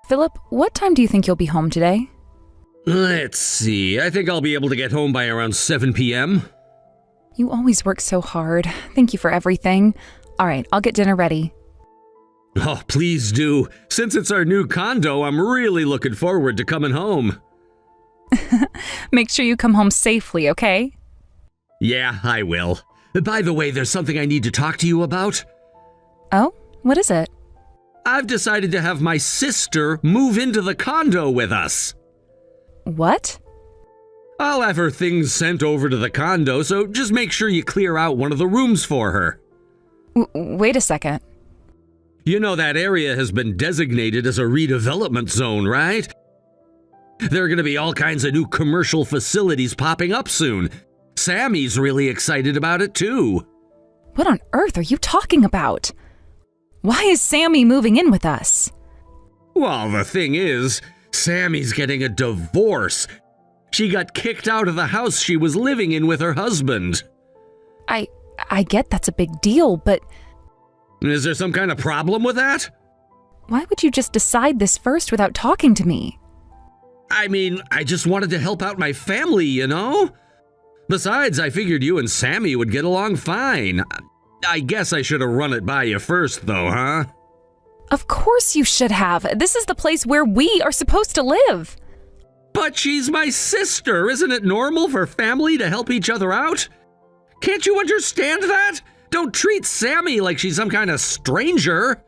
Phillip, what time do you think you'll be home today? Let's see. I think I'll be able to get home by around 7 p.m. You always work so hard. Thank you for everything. All right, I'll get dinner ready. Oh, please do. Since it's our new condo, I'm really looking forward to coming home. Make sure you come home safely, okay? Yeah, I will. By the way, there's something I need to talk to you about. Oh, what is it? I've decided to have my sister move into the condo with us. What? I'll have her things sent over to the condo, so just make sure you clear out one of the rooms for her. Wait a second. You know that area has been designated as a redevelopment zone, right? There are going to be all kinds of new commercial facilities popping up soon. Sammy's really excited about it too. What on earth are you talking about? Why is Sammy moving in with us? Well, the thing is, Sammy's getting a divorce. She got kicked out of the house she was living in with her husband. I get that's a big deal, but... Is there some kind of problem with that? Why would you just decide this first without talking to me? I mean, I just wanted to help out my family, you know? Besides, I figured you and Sammy would get along fine. I guess I should have run it by you first, though, huh? Of course you should have. This is the place where we are supposed to live. But she's my sister. Isn't it normal for family to help each other out? Can't you understand that? Don't treat Sammy like she's some kind of stranger.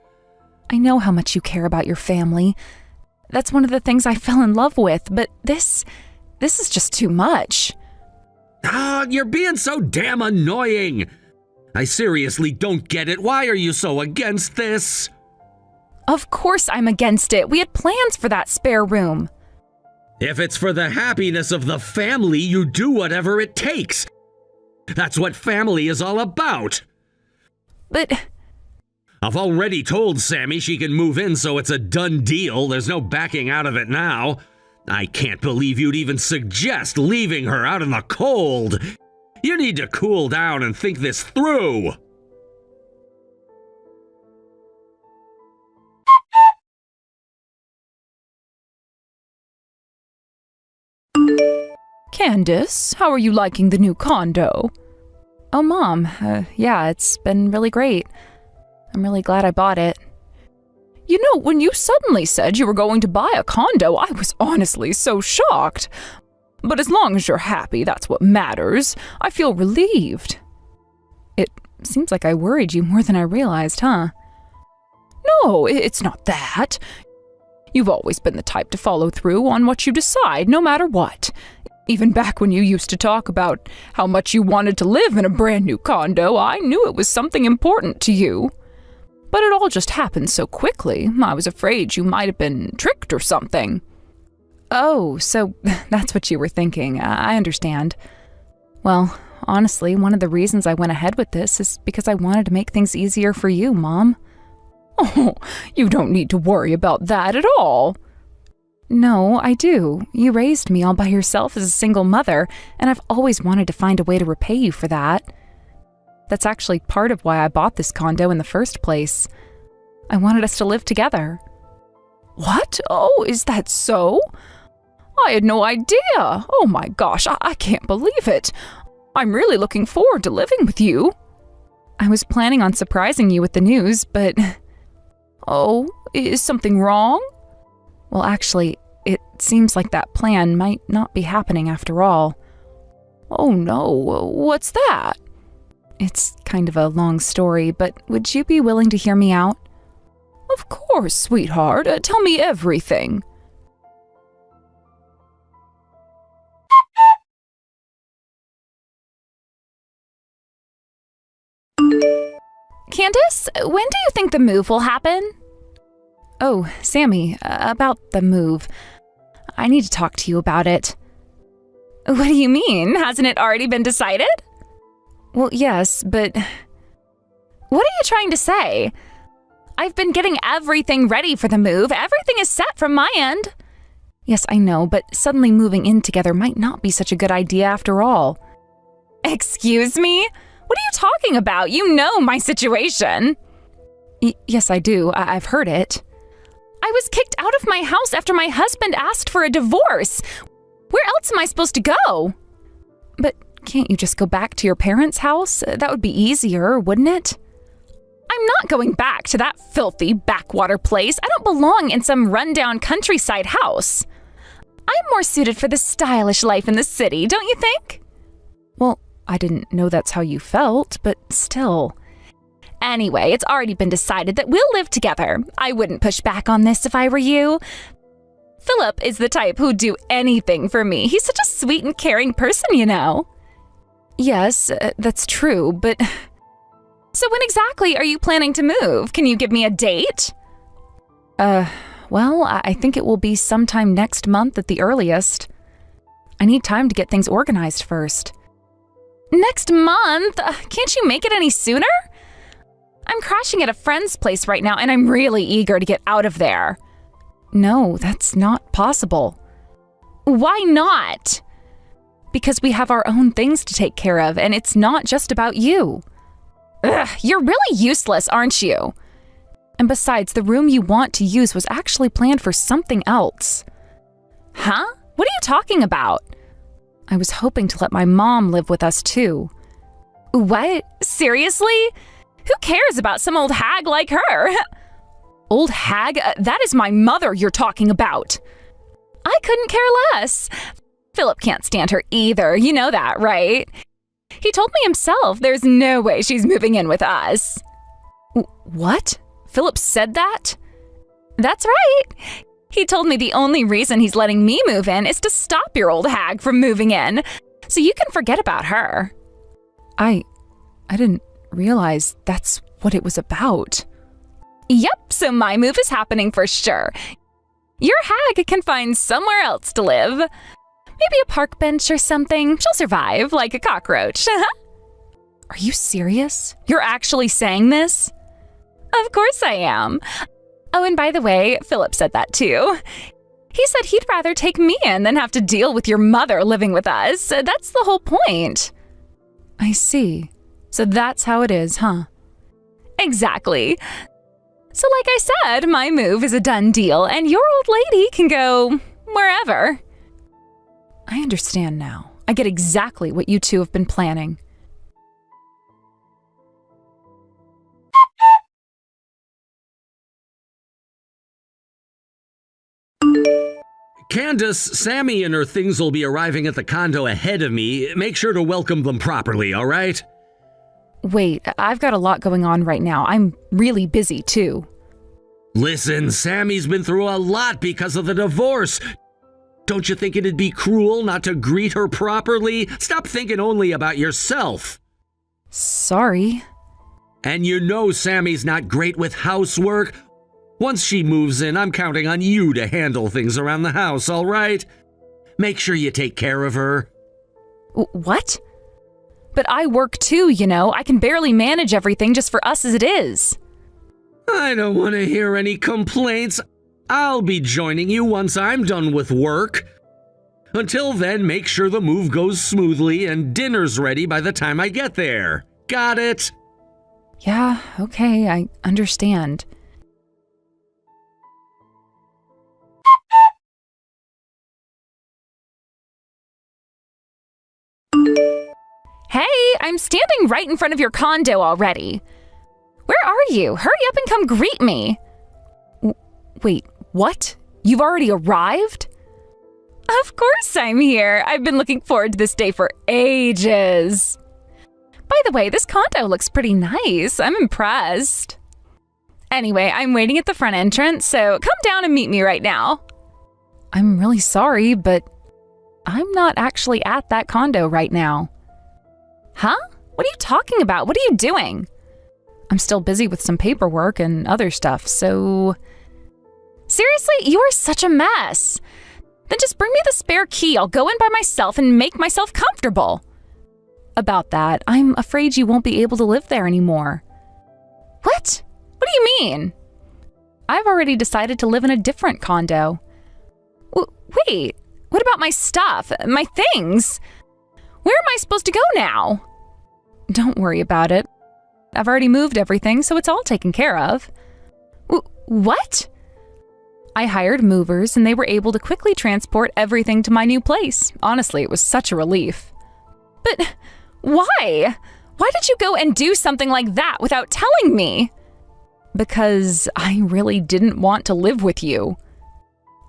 I know how much you care about your family. That's one of the things I fell in love with, but this is just too much. Ah, you're being so damn annoying. I seriously don't get it. Why are you so against this? Of course I'm against it. We had plans for that spare room. If it's for the happiness of the family, you do whatever it takes. That's what family is all about. But... I've already told Sammy she can move in, so it's a done deal. There's no backing out of it now. I can't believe you'd even suggest leaving her out in the cold. You need to cool down and think this through. Candice, how are you liking the new condo? Oh, Mom, yeah, it's been really great. I'm really glad I bought it. You know, when you suddenly said you were going to buy a condo, I was honestly so shocked. But as long as you're happy, that's what matters. I feel relieved. It seems like I worried you more than I realized, huh? No, it's not that. You've always been the type to follow through on what you decide, no matter what. Even back when you used to talk about how much you wanted to live in a brand new condo, I knew it was something important to you. But it all just happened so quickly, I was afraid you might have been tricked or something. Oh, so that's what you were thinking. I understand. Well, honestly, one of the reasons I went ahead with this is because I wanted to make things easier for you, Mom. Oh, you don't need to worry about that at all. No, I do. You raised me all by yourself as a single mother, and I've always wanted to find a way to repay you for that. That's actually part of why I bought this condo in the first place. I wanted us to live together. What? Oh, is that so? I had no idea. Oh my gosh, I can't believe it. I'm really looking forward to living with you. I was planning on surprising you with the news, but... Oh, is something wrong? Well, actually, it seems like that plan might not be happening after all. Oh no, what's that? It's kind of a long story, but would you be willing to hear me out? Of course, sweetheart. Tell me everything. Candice, when do you think the move will happen? Oh, Sammy, about the move. I need to talk to you about it. What do you mean? Hasn't it already been decided? Well, yes, but... What are you trying to say? I've been getting everything ready for the move. Everything is set from my end. Yes, I know, but suddenly moving in together might not be such a good idea after all. Excuse me? What are you talking about? You know my situation. Yes, I do. I've heard it. I was kicked out of my house after my husband asked for a divorce. Where else am I supposed to go? But can't you just go back to your parents' house? That would be easier, wouldn't it? I'm not going back to that filthy backwater place. I don't belong in some rundown countryside house. I'm more suited for the stylish life in the city, don't you think? Well, I didn't know that's how you felt, but still. Anyway, it's already been decided that we'll live together. I wouldn't push back on this if I were you. Phillip is the type who'd do anything for me. He's such a sweet and caring person, you know. Yes, that's true, but... So when exactly are you planning to move? Can you give me a date? Well, I think it will be sometime next month at the earliest. I need time to get things organized first. Next month? Can't you make it any sooner? I'm crashing at a friend's place right now, and I'm really eager to get out of there. No, that's not possible. Why not? Because we have our own things to take care of, and it's not just about you. Ugh, you're really useless, aren't you? And besides, the room you want to use was actually planned for something else. Huh? What are you talking about? I was hoping to let my mom live with us too. What? Seriously? Who cares about some old hag like her? Old hag? That is my mother you're talking about. I couldn't care less. Phillip can't stand her either, you know that, right? He told me himself there's no way she's moving in with us. What? Phillip said that? That's right. He told me the only reason he's letting me move in is to stop your old hag from moving in, so you can forget about her. I didn't realize that's what it was about. Yep, so my move is happening for sure. Your hag can find somewhere else to live. Maybe a park bench or something. She'll survive like a cockroach. Are you serious? You're actually saying this? Of course I am. Oh, and by the way, Phillip said that too. He said he'd rather take me in than have to deal with your mother living with us. That's the whole point. I see. So that's how it is, huh? Exactly. So like I said, my move is a done deal, and your old lady can go wherever. I understand now. I get exactly what you two have been planning. Candice, Sammy and her things will be arriving at the condo ahead of me. Make sure to welcome them properly, all right? Wait, I've got a lot going on right now. I'm really busy, too. Listen, Sammy's been through a lot because of the divorce. Don't you think it'd be cruel not to greet her properly? Stop thinking only about yourself. Sorry. And you know Sammy's not great with housework. Once she moves in, I'm counting on you to handle things around the house, all right? Make sure you take care of her. What? But I work too, you know. I can barely manage everything just for us as it is. I don't want to hear any complaints. I'll be joining you once I'm done with work. Until then, make sure the move goes smoothly and dinner's ready by the time I get there. Got it? Yeah, okay, I understand. Hey, I'm standing right in front of your condo already. Where are you? Hurry up and come greet me. Wait, what? You've already arrived? Of course I'm here. I've been looking forward to this day for ages. By the way, this condo looks pretty nice. I'm impressed. Anyway, I'm waiting at the front entrance, so come down and meet me right now. I'm really sorry, but I'm not actually at that condo right now. Huh? What are you talking about? What are you doing? I'm still busy with some paperwork and other stuff, so... Seriously, you are such a mess. Then just bring me the spare key. I'll go in by myself and make myself comfortable. About that, I'm afraid you won't be able to live there anymore. What? What do you mean? I've already decided to live in a different condo. Wait, what about my stuff, my things? Where am I supposed to go now? Don't worry about it. I've already moved everything, so it's all taken care of. What? I hired movers and they were able to quickly transport everything to my new place. Honestly, it was such a relief. But why? Why did you go and do something like that without telling me? Because I really didn't want to live with you.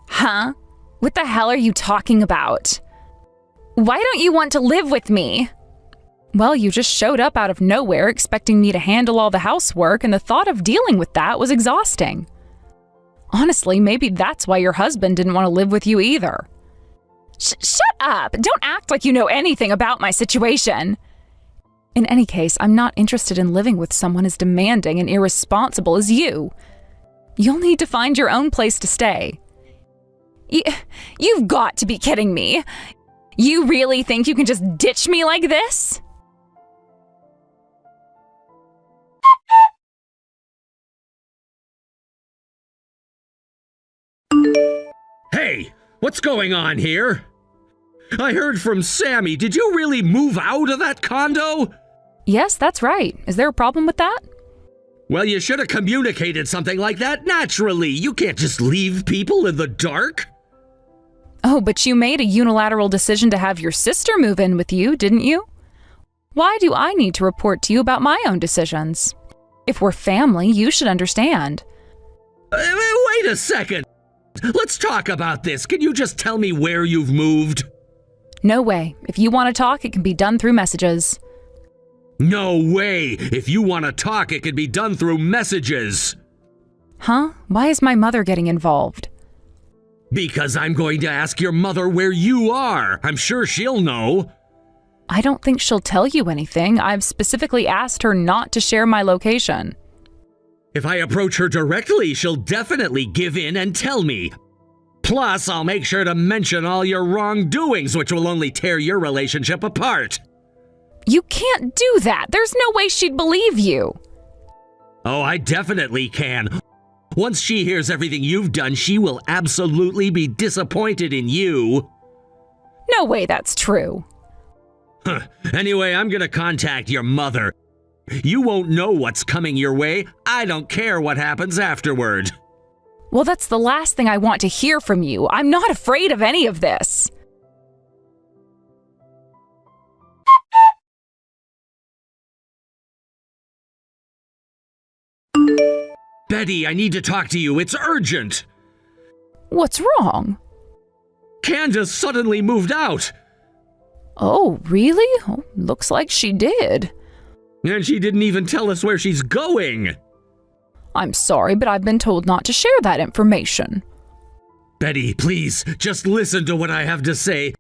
Huh? What the hell are you talking about? Why don't you want to live with me? Well, you just showed up out of nowhere expecting me to handle all the housework, and the thought of dealing with that was exhausting. Honestly, maybe that's why your husband didn't want to live with you either. Shut up! Don't act like you know anything about my situation. In any case, I'm not interested in living with someone as demanding and irresponsible as you. You'll need to find your own place to stay. You've got to be kidding me. You really think you can just ditch me like this? Hey, what's going on here? I heard from Sammy. Did you really move out of that condo? Yes, that's right. Is there a problem with that? Well, you should have communicated something like that naturally. You can't just leave people in the dark. Oh, but you made a unilateral decision to have your sister move in with you, didn't you? Why do I need to report to you about my own decisions? If we're family, you should understand. Wait a second. Let's talk about this. Can you just tell me where you've moved? No way. If you want to talk, it can be done through messages. No way. If you want to talk, it can be done through messages. Huh? Why is my mother getting involved? Because I'm going to ask your mother where you are. I'm sure she'll know. I don't think she'll tell you anything. I've specifically asked her not to share my location. If I approach her directly, she'll definitely give in and tell me. Plus, I'll make sure to mention all your wrongdoings, which will only tear your relationship apart. You can't do that. There's no way she'd believe you. Oh, I definitely can. Once she hears everything you've done, she will absolutely be disappointed in you. No way that's true. Anyway, I'm gonna contact your mother. You won't know what's coming your way. I don't care what happens afterward. Well, that's the last thing I want to hear from you. I'm not afraid of any of this. Betty, I need to talk to you. It's urgent. What's wrong? Candice suddenly moved out. Oh, really? Oh, looks like she did. And she didn't even tell us where she's going. I'm sorry, but I've been told not to share that information. Betty, please, just listen to what I have to say.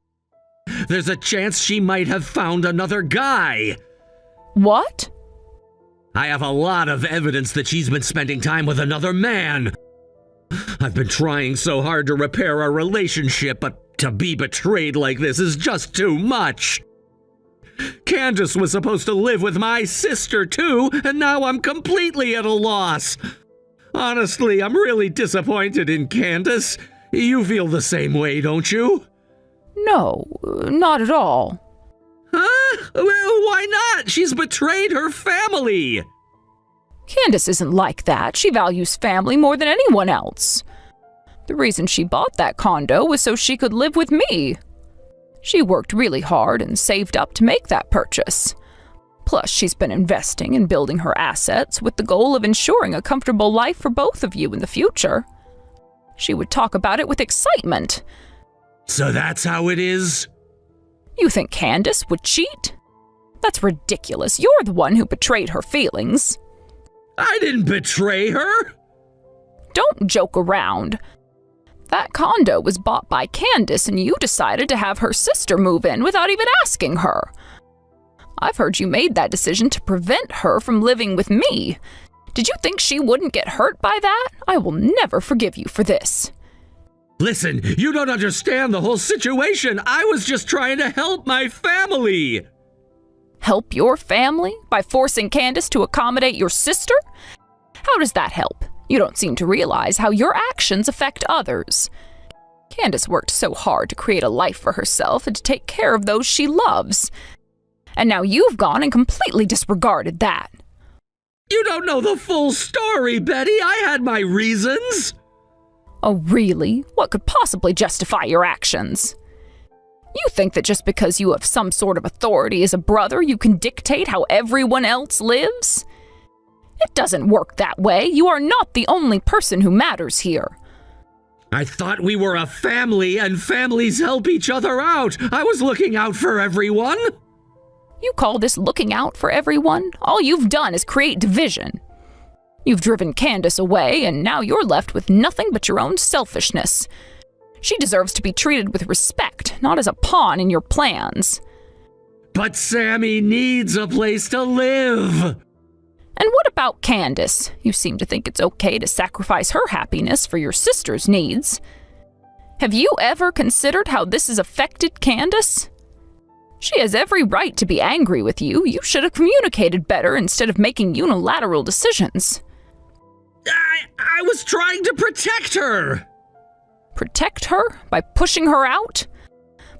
There's a chance she might have found another guy. What? I have a lot of evidence that she's been spending time with another man. I've been trying so hard to repair our relationship, but to be betrayed like this is just too much. Candice was supposed to live with my sister too, and now I'm completely at a loss. Honestly, I'm really disappointed in Candice. You feel the same way, don't you? No, not at all. Huh? Well, why not? She's betrayed her family. Candice isn't like that. She values family more than anyone else. The reason she bought that condo was so she could live with me. She worked really hard and saved up to make that purchase. Plus, she's been investing in building her assets with the goal of ensuring a comfortable life for both of you in the future. She would talk about it with excitement. So that's how it is? You think Candice would cheat? That's ridiculous. You're the one who betrayed her feelings. I didn't betray her. Don't joke around. That condo was bought by Candice and you decided to have her sister move in without even asking her. I've heard you made that decision to prevent her from living with me. Did you think she wouldn't get hurt by that? I will never forgive you for this. Listen, you don't understand the whole situation. I was just trying to help my family. Help your family by forcing Candice to accommodate your sister? How does that help? You don't seem to realize how your actions affect others. Candice worked so hard to create a life for herself and to take care of those she loves. And now you've gone and completely disregarded that. You don't know the full story, Betty. I had my reasons. Oh, really? What could possibly justify your actions? You think that just because you have some sort of authority as a brother, you can dictate how everyone else lives? It doesn't work that way. You are not the only person who matters here. I thought we were a family and families help each other out. I was looking out for everyone. You call this looking out for everyone? All you've done is create division. You've driven Candice away, and now you're left with nothing but your own selfishness. She deserves to be treated with respect, not as a pawn in your plans. But Sammy needs a place to live. And what about Candice? You seem to think it's okay to sacrifice her happiness for your sister's needs. Have you ever considered how this has affected Candice? She has every right to be angry with you. You should have communicated better instead of making unilateral decisions. I was trying to protect her. Protect her? By pushing her out?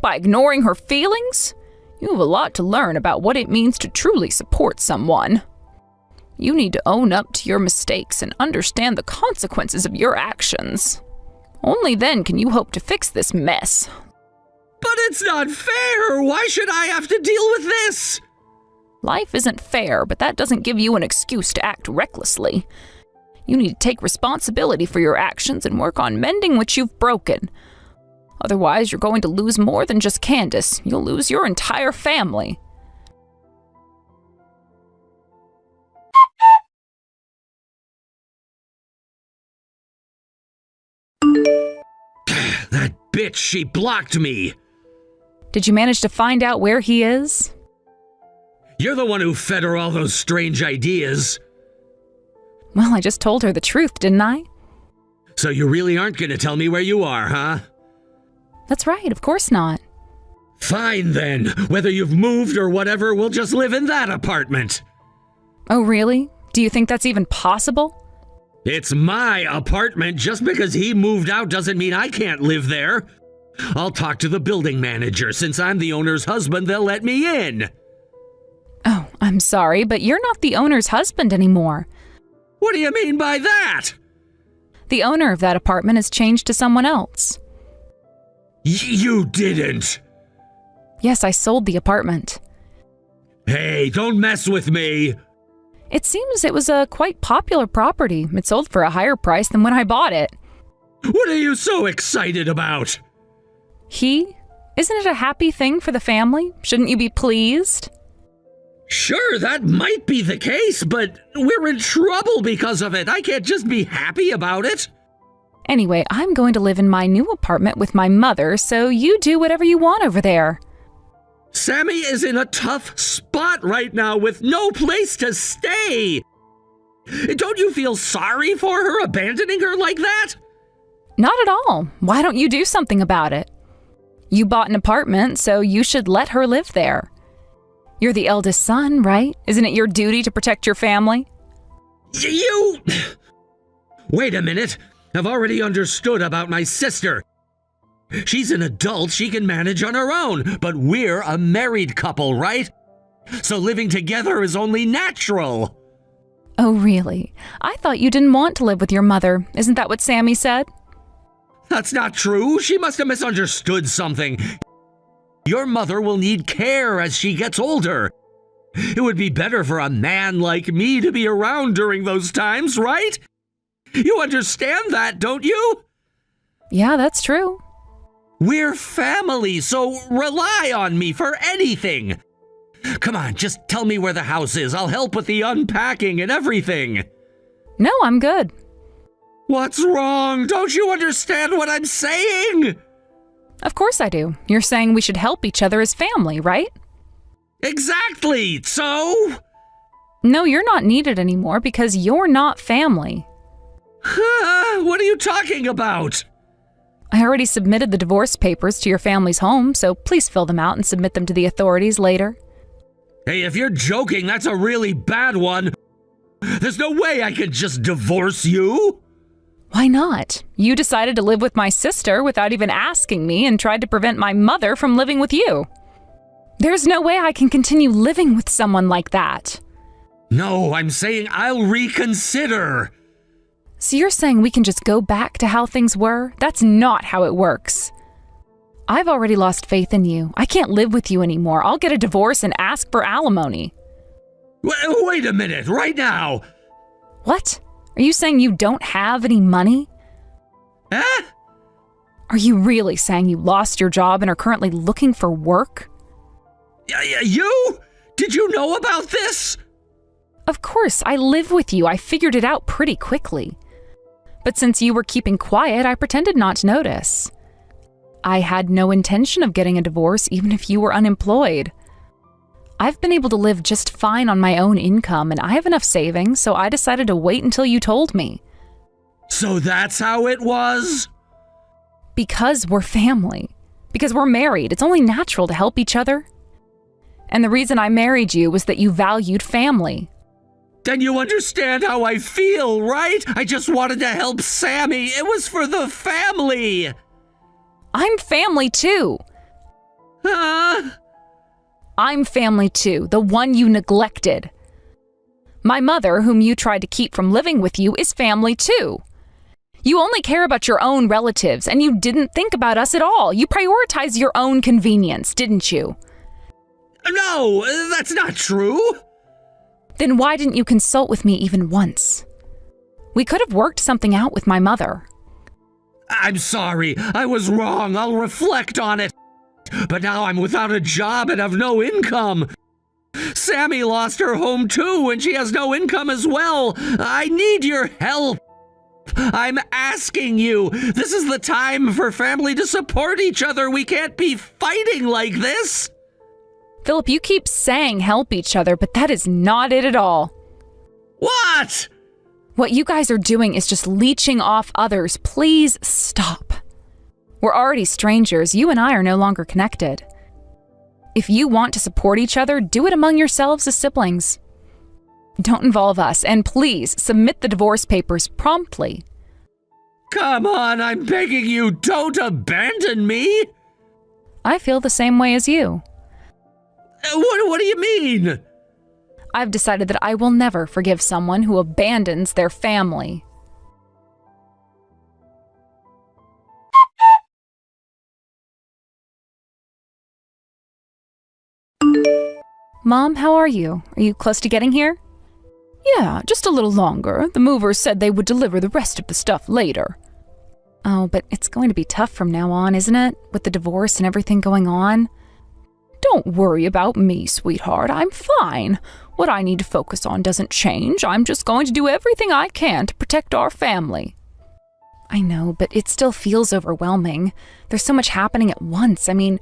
By ignoring her feelings? You have a lot to learn about what it means to truly support someone. You need to own up to your mistakes and understand the consequences of your actions. Only then can you hope to fix this mess. But it's not fair! Why should I have to deal with this? Life isn't fair, but that doesn't give you an excuse to act recklessly. You need to take responsibility for your actions and work on mending what you've broken. Otherwise, you're going to lose more than just Candice. You'll lose your entire family. That bitch, she blocked me. Did you manage to find out where he is? You're the one who fed her all those strange ideas. Well, I just told her the truth, didn't I? So you really aren't going to tell me where you are, huh? That's right, of course not. Fine then. Whether you've moved or whatever, we'll just live in that apartment. Oh, really? Do you think that's even possible? It's my apartment. Just because he moved out doesn't mean I can't live there. I'll talk to the building manager. Since I'm the owner's husband, they'll let me in. Oh, I'm sorry, but you're not the owner's husband anymore. What do you mean by that? The owner of that apartment has changed to someone else. You didn't. Yes, I sold the apartment. Hey, don't mess with me. It seems it was a quite popular property. It sold for a higher price than when I bought it. What are you so excited about? He? Isn't it a happy thing for the family? Shouldn't you be pleased? Sure, that might be the case, but we're in trouble because of it. I can't just be happy about it. Anyway, I'm going to live in my new apartment with my mother, so you do whatever you want over there. Sammy is in a tough spot right now with no place to stay. Don't you feel sorry for her abandoning her like that? Not at all. Why don't you do something about it? You bought an apartment, so you should let her live there. You're the eldest son, right? Isn't it your duty to protect your family? You... Wait a minute. I've already understood about my sister. She's an adult, she can manage on her own, but we're a married couple, right? So living together is only natural. Oh, really? I thought you didn't want to live with your mother. Isn't that what Sammy said? That's not true. She must have misunderstood something. Your mother will need care as she gets older. It would be better for a man like me to be around during those times, right? You understand that, don't you? Yeah, that's true. We're family, so rely on me for anything. Come on, just tell me where the house is. I'll help with the unpacking and everything. No, I'm good. What's wrong? Don't you understand what I'm saying? Of course I do. You're saying we should help each other as family, right? Exactly. So? No, you're not needed anymore because you're not family. What are you talking about? I already submitted the divorce papers to your family's home, so please fill them out and submit them to the authorities later. Hey, if you're joking, that's a really bad one. There's no way I could just divorce you. Why not? You decided to live with my sister without even asking me and tried to prevent my mother from living with you. There's no way I can continue living with someone like that. No, I'm saying I'll reconsider. So you're saying we can just go back to how things were? That's not how it works. I've already lost faith in you. I can't live with you anymore. I'll get a divorce and ask for alimony. Wait a minute, right now. What? Are you saying you don't have any money? Huh? Are you really saying you lost your job and are currently looking for work? You? Did you know about this? Of course, I live with you. I figured it out pretty quickly. But since you were keeping quiet, I pretended not to notice. I had no intention of getting a divorce, even if you were unemployed. I've been able to live just fine on my own income, and I have enough savings, so I decided to wait until you told me. So that's how it was? Because we're family. Because we're married. It's only natural to help each other. And the reason I married you was that you valued family. Then you understand how I feel, right? I just wanted to help Sammy. It was for the family. I'm family too. Huh? I'm family too, the one you neglected. My mother, whom you tried to keep from living with you, is family too. You only care about your own relatives, and you didn't think about us at all. You prioritized your own convenience, didn't you? No, that's not true. Then why didn't you consult with me even once? We could have worked something out with my mother. I'm sorry. I was wrong. I'll reflect on it. But now I'm without a job and have no income. Sammy lost her home too, and she has no income as well. I need your help. I'm asking you. This is the time for family to support each other. We can't be fighting like this. Phillip, you keep saying help each other, but that is not it at all. What? What you guys are doing is just leeching off others. Please stop. We're already strangers. You and I are no longer connected. If you want to support each other, do it among yourselves as siblings. Don't involve us, and please submit the divorce papers promptly. Come on, I'm begging you, don't abandon me. I feel the same way as you. What do you mean? I've decided that I will never forgive someone who abandons their family. Mom, how are you? Are you close to getting here? Yeah, just a little longer. The movers said they would deliver the rest of the stuff later. Oh, but it's going to be tough from now on, isn't it? With the divorce and everything going on. Don't worry about me, sweetheart. I'm fine. What I need to focus on doesn't change. I'm just going to do everything I can to protect our family. I know, but it still feels overwhelming. There's so much happening at once. I mean,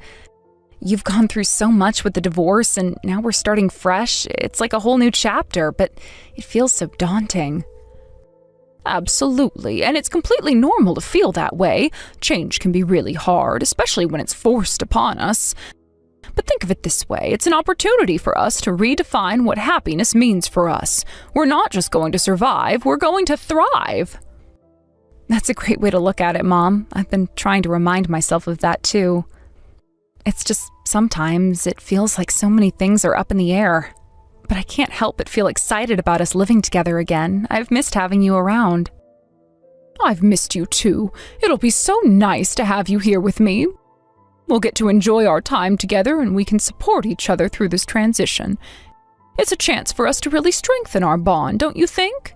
you've gone through so much with the divorce, and now we're starting fresh. It's like a whole new chapter, but it feels so daunting. Absolutely, and it's completely normal to feel that way. Change can be really hard, especially when it's forced upon us. But think of it this way, it's an opportunity for us to redefine what happiness means for us. We're not just going to survive, we're going to thrive. That's a great way to look at it, Mom. I've been trying to remind myself of that too. It's just sometimes it feels like so many things are up in the air. But I can't help but feel excited about us living together again. I've missed having you around. I've missed you too. It'll be so nice to have you here with me. We'll get to enjoy our time together and we can support each other through this transition. It's a chance for us to really strengthen our bond, don't you think?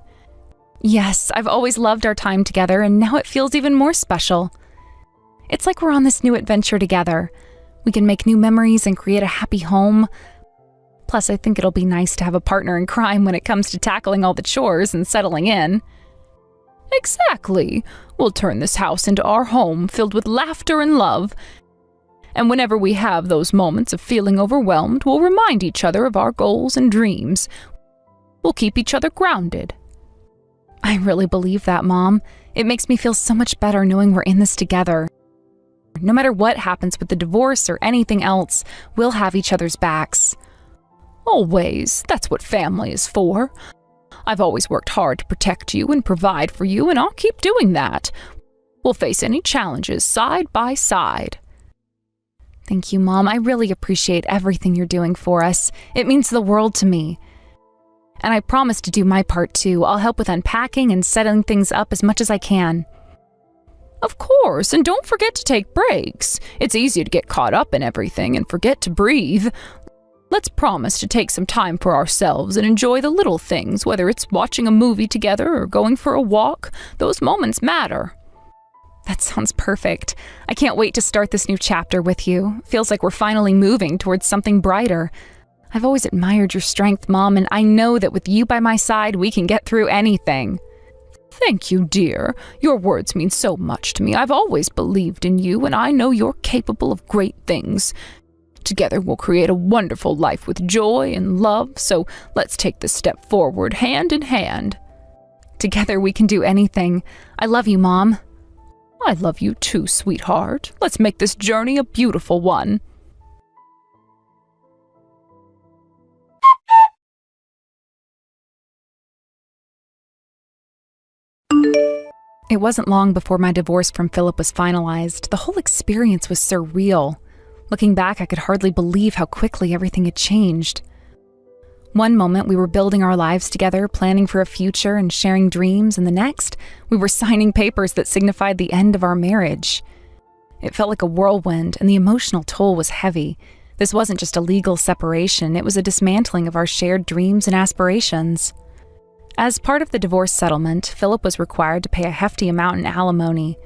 Yes, I've always loved our time together and now it feels even more special. It's like we're on this new adventure together. We can make new memories and create a happy home. Plus, I think it'll be nice to have a partner in crime when it comes to tackling all the chores and settling in. Exactly. We'll turn this house into our home filled with laughter and love. And whenever we have those moments of feeling overwhelmed, we'll remind each other of our goals and dreams. We'll keep each other grounded. I really believe that, Mom. It makes me feel so much better knowing we're in this together. No matter what happens with the divorce or anything else, we'll have each other's backs. Always. That's what family is for. I've always worked hard to protect you and provide for you, and I'll keep doing that. We'll face any challenges side by side. Thank you, Mom. I really appreciate everything you're doing for us. It means the world to me. And I promise to do my part too. I'll help with unpacking and setting things up as much as I can. Of course, and don't forget to take breaks. It's easy to get caught up in everything and forget to breathe. Let's promise to take some time for ourselves and enjoy the little things, whether it's watching a movie together or going for a walk. Those moments matter. That sounds perfect. I can't wait to start this new chapter with you. Feels like we're finally moving towards something brighter. I've always admired your strength, Mom, and I know that with you by my side, we can get through anything. Thank you, dear. Your words mean so much to me. I've always believed in you, and I know you're capable of great things. Together we'll create a wonderful life with joy and love, so let's take this step forward, hand in hand. Together we can do anything. I love you, Mom. I love you too, sweetheart. Let's make this journey a beautiful one. It wasn't long before my divorce from Phillip was finalized. The whole experience was surreal. Looking back, I could hardly believe how quickly everything had changed. One moment, we were building our lives together, planning for a future and sharing dreams, and the next, we were signing papers that signified the end of our marriage. It felt like a whirlwind, and the emotional toll was heavy. This wasn't just a legal separation, it was a dismantling of our shared dreams and aspirations. As part of the divorce settlement, Phillip was required to pay a hefty amount in alimony.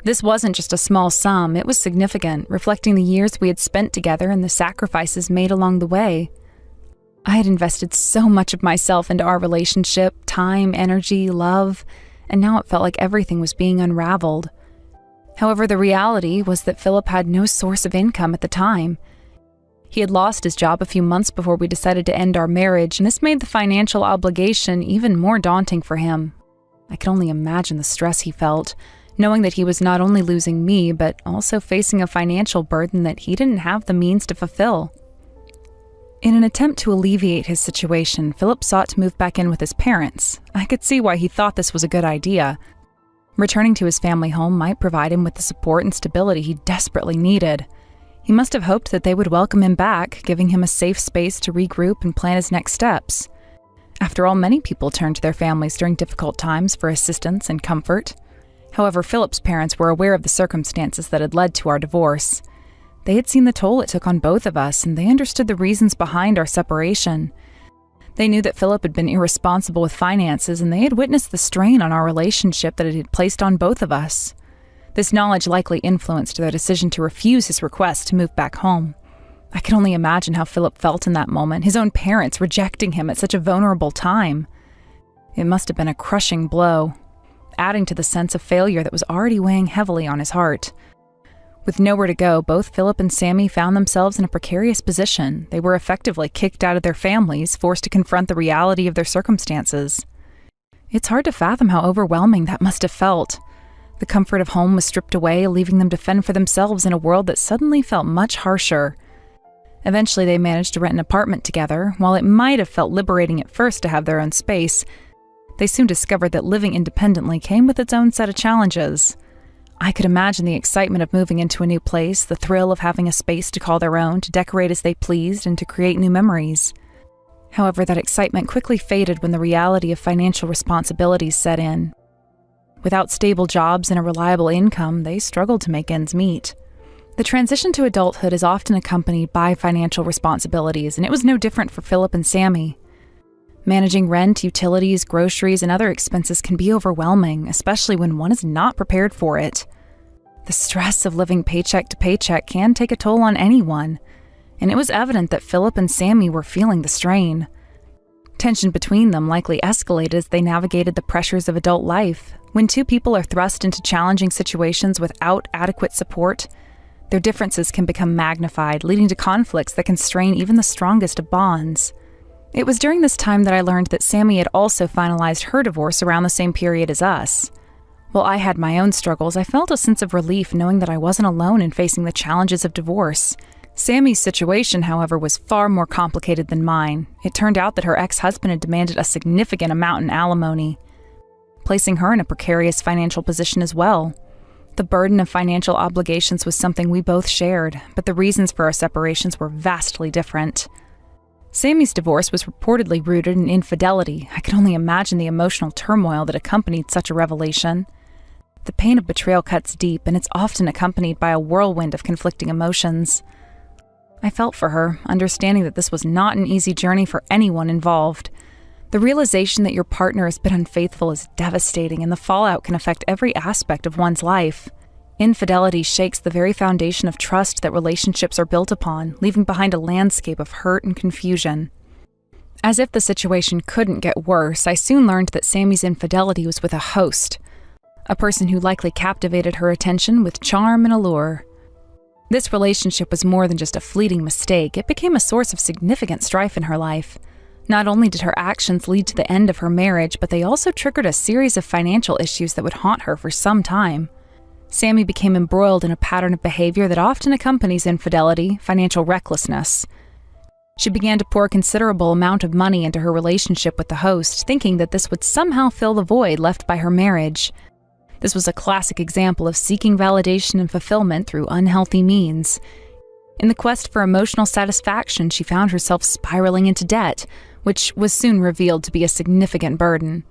This wasn't just a small sum, it was significant, reflecting the years we had spent together and the sacrifices made along the way. I had invested so much of myself into our relationship, time, energy, love, and now it felt like everything was being unraveled. However, the reality was that Phillip had no source of income at the time. He had lost his job a few months before we decided to end our marriage, and this made the financial obligation even more daunting for him. I could only imagine the stress he felt, knowing that he was not only losing me, but also facing a financial burden that he didn't have the means to fulfill. In an attempt to alleviate his situation, Phillip sought to move back in with his parents. I could see why he thought this was a good idea. Returning to his family home might provide him with the support and stability he desperately needed. He must have hoped that they would welcome him back, giving him a safe space to regroup and plan his next steps. After all, many people turn to their families during difficult times for assistance and comfort. However, Phillip's parents were aware of the circumstances that had led to our divorce. They had seen the toll it took on both of us, and they understood the reasons behind our separation. They knew that Phillip had been irresponsible with finances, and they had witnessed the strain on our relationship that it had placed on both of us. This knowledge likely influenced their decision to refuse his request to move back home. I could only imagine how Phillip felt in that moment, his own parents rejecting him at such a vulnerable time. It must have been a crushing blow, adding to the sense of failure that was already weighing heavily on his heart. With nowhere to go, both Phillip and Sammy found themselves in a precarious position. They were effectively kicked out of their families, forced to confront the reality of their circumstances. It's hard to fathom how overwhelming that must have felt. The comfort of home was stripped away, leaving them to fend for themselves in a world that suddenly felt much harsher. Eventually, they managed to rent an apartment together. While it might have felt liberating at first to have their own space, they soon discovered that living independently came with its own set of challenges. I could imagine the excitement of moving into a new place, the thrill of having a space to call their own, to decorate as they pleased, and to create new memories. However, that excitement quickly faded when the reality of financial responsibilities set in. Without stable jobs and a reliable income, they struggled to make ends meet. The transition to adulthood is often accompanied by financial responsibilities, and it was no different for Phillip and Sammy. Managing rent, utilities, groceries, and other expenses can be overwhelming, especially when one is not prepared for it. The stress of living paycheck to paycheck can take a toll on anyone, and it was evident that Phillip and Sammy were feeling the strain. Tension between them likely escalated as they navigated the pressures of adult life. When two people are thrust into challenging situations without adequate support, their differences can become magnified, leading to conflicts that can strain even the strongest of bonds. It was during this time that I learned that Sammy had also finalized her divorce around the same period as us. While I had my own struggles, I felt a sense of relief knowing that I wasn't alone in facing the challenges of divorce. Sammy's situation, however, was far more complicated than mine. It turned out that her ex-husband had demanded a significant amount in alimony, placing her in a precarious financial position as well. The burden of financial obligations was something we both shared, but the reasons for our separations were vastly different. Sammy's divorce was reportedly rooted in infidelity. I could only imagine the emotional turmoil that accompanied such a revelation. The pain of betrayal cuts deep, and it's often accompanied by a whirlwind of conflicting emotions. I felt for her, understanding that this was not an easy journey for anyone involved. The realization that your partner has been unfaithful is devastating, and the fallout can affect every aspect of one's life. Infidelity shakes the very foundation of trust that relationships are built upon, leaving behind a landscape of hurt and confusion. As if the situation couldn't get worse, I soon learned that Sammy's infidelity was with a host, a person who likely captivated her attention with charm and allure. This relationship was more than just a fleeting mistake. It became a source of significant strife in her life. Not only did her actions lead to the end of her marriage, but they also triggered a series of financial issues that would haunt her for some time. Sammy became embroiled in a pattern of behavior that often accompanies infidelity, financial recklessness. She began to pour a considerable amount of money into her relationship with the host, thinking that this would somehow fill the void left by her marriage. This was a classic example of seeking validation and fulfillment through unhealthy means. In the quest for emotional satisfaction, she found herself spiraling into debt, which was soon revealed to be a significant burden.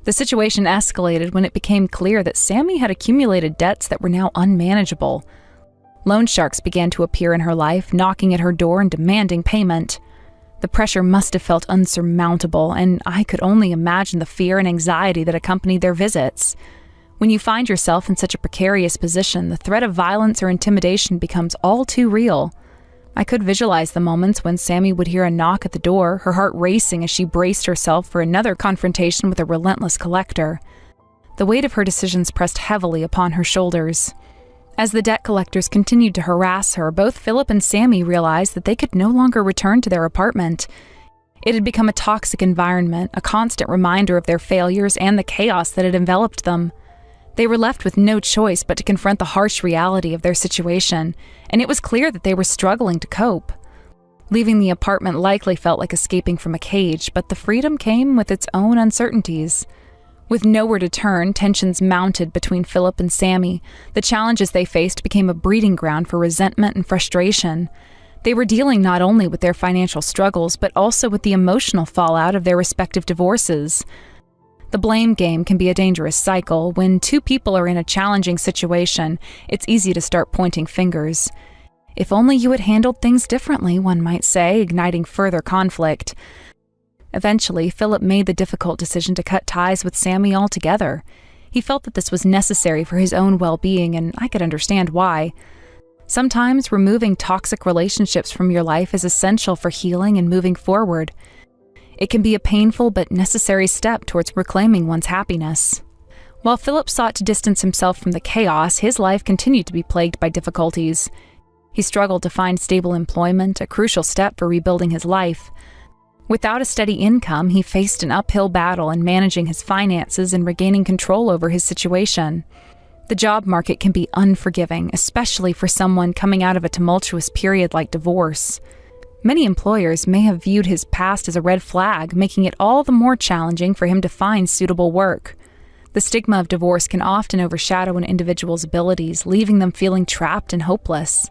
The situation escalated when it became clear that Sammy had accumulated debts that were now unmanageable. Loan sharks began to appear in her life, knocking at her door and demanding payment. The pressure must have felt unsurmountable, and I could only imagine the fear and anxiety that accompanied their visits. When you find yourself in such a precarious position, the threat of violence or intimidation becomes all too real. I could visualize the moments when Sammy would hear a knock at the door, her heart racing as she braced herself for another confrontation with a relentless collector. The weight of her decisions pressed heavily upon her shoulders. As the debt collectors continued to harass her, both Phillip and Sammy realized that they could no longer return to their apartment. It had become a toxic environment, a constant reminder of their failures and the chaos that had enveloped them. They were left with no choice but to confront the harsh reality of their situation, and it was clear that they were struggling to cope. Leaving the apartment likely felt like escaping from a cage, but the freedom came with its own uncertainties. With nowhere to turn, tensions mounted between Phillip and Sammy. The challenges they faced became a breeding ground for resentment and frustration. They were dealing not only with their financial struggles, but also with the emotional fallout of their respective divorces. The blame game can be a dangerous cycle. When two people are in a challenging situation, it's easy to start pointing fingers. If only you had handled things differently, one might say, igniting further conflict. Eventually, Phillip made the difficult decision to cut ties with Sammy altogether. He felt that this was necessary for his own well-being, and I could understand why. Sometimes removing toxic relationships from your life is essential for healing and moving forward. It can be a painful but necessary step towards reclaiming one's happiness. While Phillip sought to distance himself from the chaos, his life continued to be plagued by difficulties. He struggled to find stable employment, a crucial step for rebuilding his life. Without a steady income, he faced an uphill battle in managing his finances and regaining control over his situation. The job market can be unforgiving, especially for someone coming out of a tumultuous period like divorce. Many employers may have viewed his past as a red flag, making it all the more challenging for him to find suitable work. The stigma of divorce can often overshadow an individual's abilities, leaving them feeling trapped and hopeless.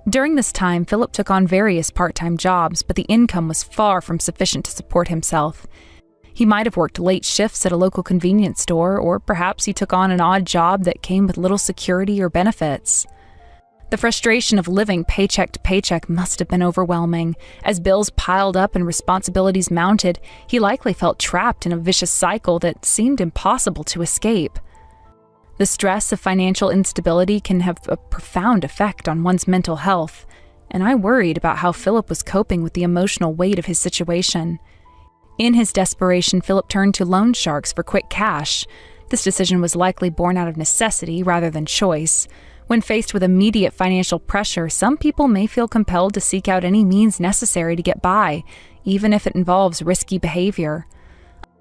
During this time, Phillip took on various part-time jobs, but the income was far from sufficient to support himself. He might have worked late shifts at a local convenience store, or perhaps he took on an odd job that came with little security or benefits. The frustration of living paycheck to paycheck must have been overwhelming. As bills piled up and responsibilities mounted, he likely felt trapped in a vicious cycle that seemed impossible to escape. The stress of financial instability can have a profound effect on one's mental health, and I worried about how Phillip was coping with the emotional weight of his situation. In his desperation, Phillip turned to loan sharks for quick cash. This decision was likely born out of necessity rather than choice. When faced with immediate financial pressure, some people may feel compelled to seek out any means necessary to get by, even if it involves risky behavior.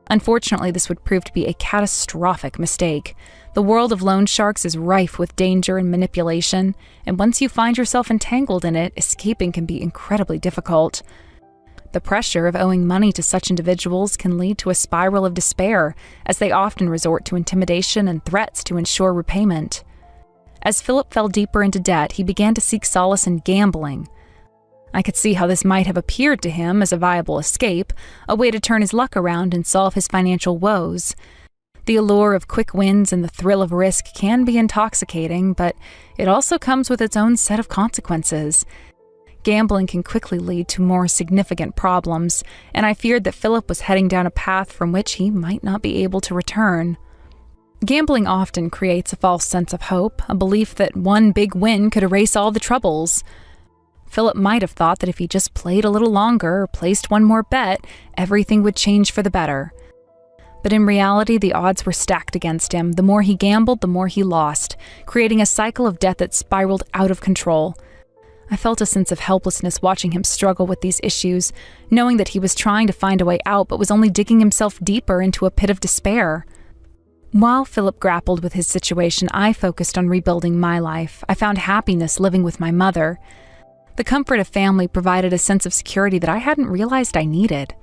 Unfortunately, this would prove to be a catastrophic mistake. The world of loan sharks is rife with danger and manipulation, and once you find yourself entangled in it, escaping can be incredibly difficult. The pressure of owing money to such individuals can lead to a spiral of despair, as they often resort to intimidation and threats to ensure repayment. As Phillip fell deeper into debt, he began to seek solace in gambling. I could see how this might have appeared to him as a viable escape, a way to turn his luck around and solve his financial woes. The allure of quick wins and the thrill of risk can be intoxicating, but it also comes with its own set of consequences. Gambling can quickly lead to more significant problems, and I feared that Phillip was heading down a path from which he might not be able to return. Gambling often creates a false sense of hope, a belief that one big win could erase all the troubles. Phillip might have thought that if he just played a little longer or placed one more bet, everything would change for the better. But in reality, the odds were stacked against him. The more he gambled, the more he lost, creating a cycle of debt that spiraled out of control. I felt a sense of helplessness watching him struggle with these issues, knowing that he was trying to find a way out but was only digging himself deeper into a pit of despair. While Phillip grappled with his situation, I focused on rebuilding my life. I found happiness living with my mother. The comfort of family provided a sense of security that I hadn't realized I needed.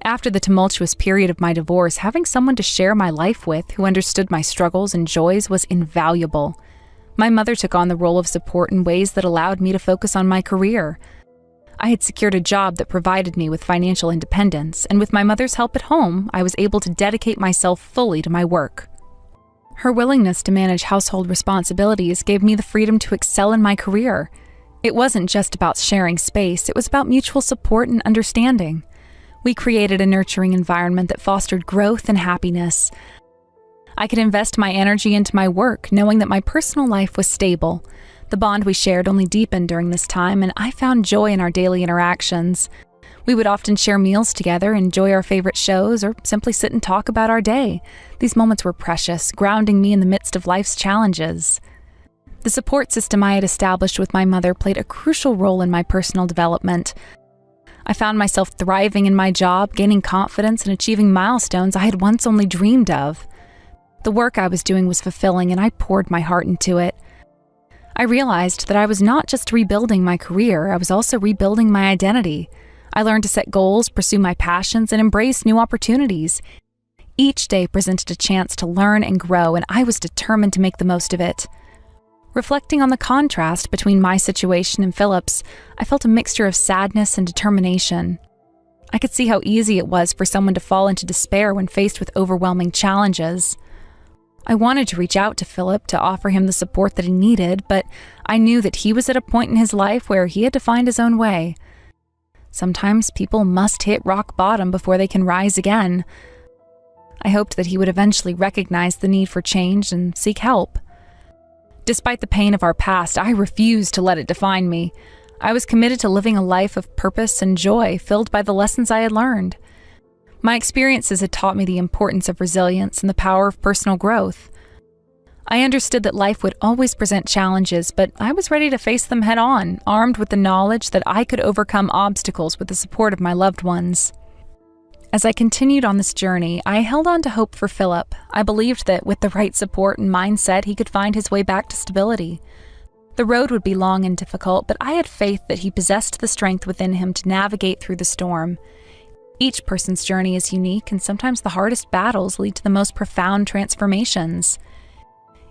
After the tumultuous period of my divorce, having someone to share my life with who understood my struggles and joys was invaluable. My mother took on the role of support in ways that allowed me to focus on my career. I had secured a job that provided me with financial independence, and with my mother's help at home, I was able to dedicate myself fully to my work. Her willingness to manage household responsibilities gave me the freedom to excel in my career. It wasn't just about sharing space, it was about mutual support and understanding. We created a nurturing environment that fostered growth and happiness. I could invest my energy into my work, knowing that my personal life was stable. The bond we shared only deepened during this time, and I found joy in our daily interactions. We would often share meals together, enjoy our favorite shows, or simply sit and talk about our day. These moments were precious, grounding me in the midst of life's challenges. The support system I had established with my mother played a crucial role in my personal development. I found myself thriving in my job, gaining confidence, and achieving milestones I had once only dreamed of. The work I was doing was fulfilling, and I poured my heart into it. I realized that I was not just rebuilding my career, I was also rebuilding my identity. I learned to set goals, pursue my passions, and embrace new opportunities. Each day presented a chance to learn and grow, and I was determined to make the most of it. Reflecting on the contrast between my situation and Phillip's, I felt a mixture of sadness and determination. I could see how easy it was for someone to fall into despair when faced with overwhelming challenges. I wanted to reach out to Phillip to offer him the support that he needed, but I knew that he was at a point in his life where he had to find his own way. Sometimes people must hit rock bottom before they can rise again. I hoped that he would eventually recognize the need for change and seek help. Despite the pain of our past, I refused to let it define me. I was committed to living a life of purpose and joy, filled by the lessons I had learned. My experiences had taught me the importance of resilience and the power of personal growth. I understood that life would always present challenges, but I was ready to face them head on, armed with the knowledge that I could overcome obstacles with the support of my loved ones. As I continued on this journey, I held on to hope for Phillip. I believed that with the right support and mindset, he could find his way back to stability. The road would be long and difficult, but I had faith that he possessed the strength within him to navigate through the storm. Each person's journey is unique, and sometimes the hardest battles lead to the most profound transformations.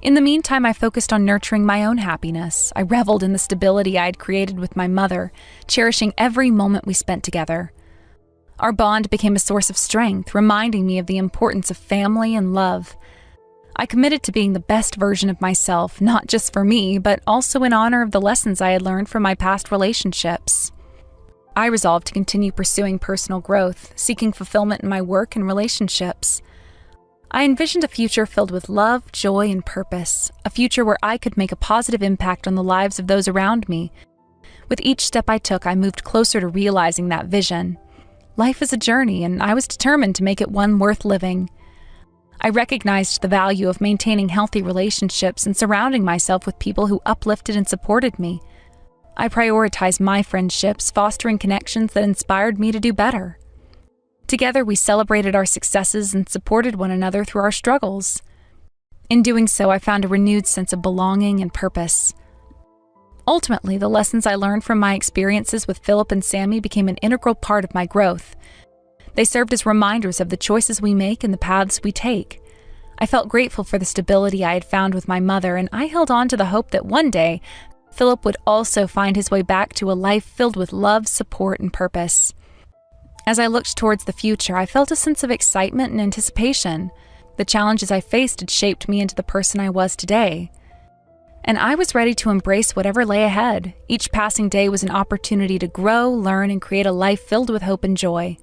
In the meantime, I focused on nurturing my own happiness. I reveled in the stability I had created with my mother, cherishing every moment we spent together. Our bond became a source of strength, reminding me of the importance of family and love. I committed to being the best version of myself, not just for me, but also in honor of the lessons I had learned from my past relationships. I resolved to continue pursuing personal growth, seeking fulfillment in my work and relationships. I envisioned a future filled with love, joy, and purpose, a future where I could make a positive impact on the lives of those around me. With each step I took, I moved closer to realizing that vision. Life is a journey, and I was determined to make it one worth living. I recognized the value of maintaining healthy relationships and surrounding myself with people who uplifted and supported me. I prioritized my friendships, fostering connections that inspired me to do better. Together, we celebrated our successes and supported one another through our struggles. In doing so, I found a renewed sense of belonging and purpose. Ultimately, the lessons I learned from my experiences with Phillip and Sammy became an integral part of my growth. They served as reminders of the choices we make and the paths we take. I felt grateful for the stability I had found with my mother, and I held on to the hope that one day, Phillip would also find his way back to a life filled with love, support, and purpose. As I looked towards the future, I felt a sense of excitement and anticipation. The challenges I faced had shaped me into the person I was today. And I was ready to embrace whatever lay ahead. Each passing day was an opportunity to grow, learn, and create a life filled with hope and joy.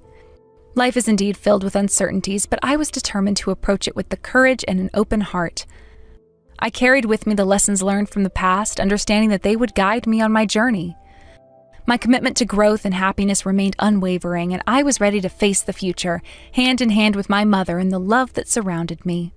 Life is indeed filled with uncertainties, but I was determined to approach it with the courage and an open heart. I carried with me the lessons learned from the past, understanding that they would guide me on my journey. My commitment to growth and happiness remained unwavering, and I was ready to face the future, hand in hand with my mother and the love that surrounded me.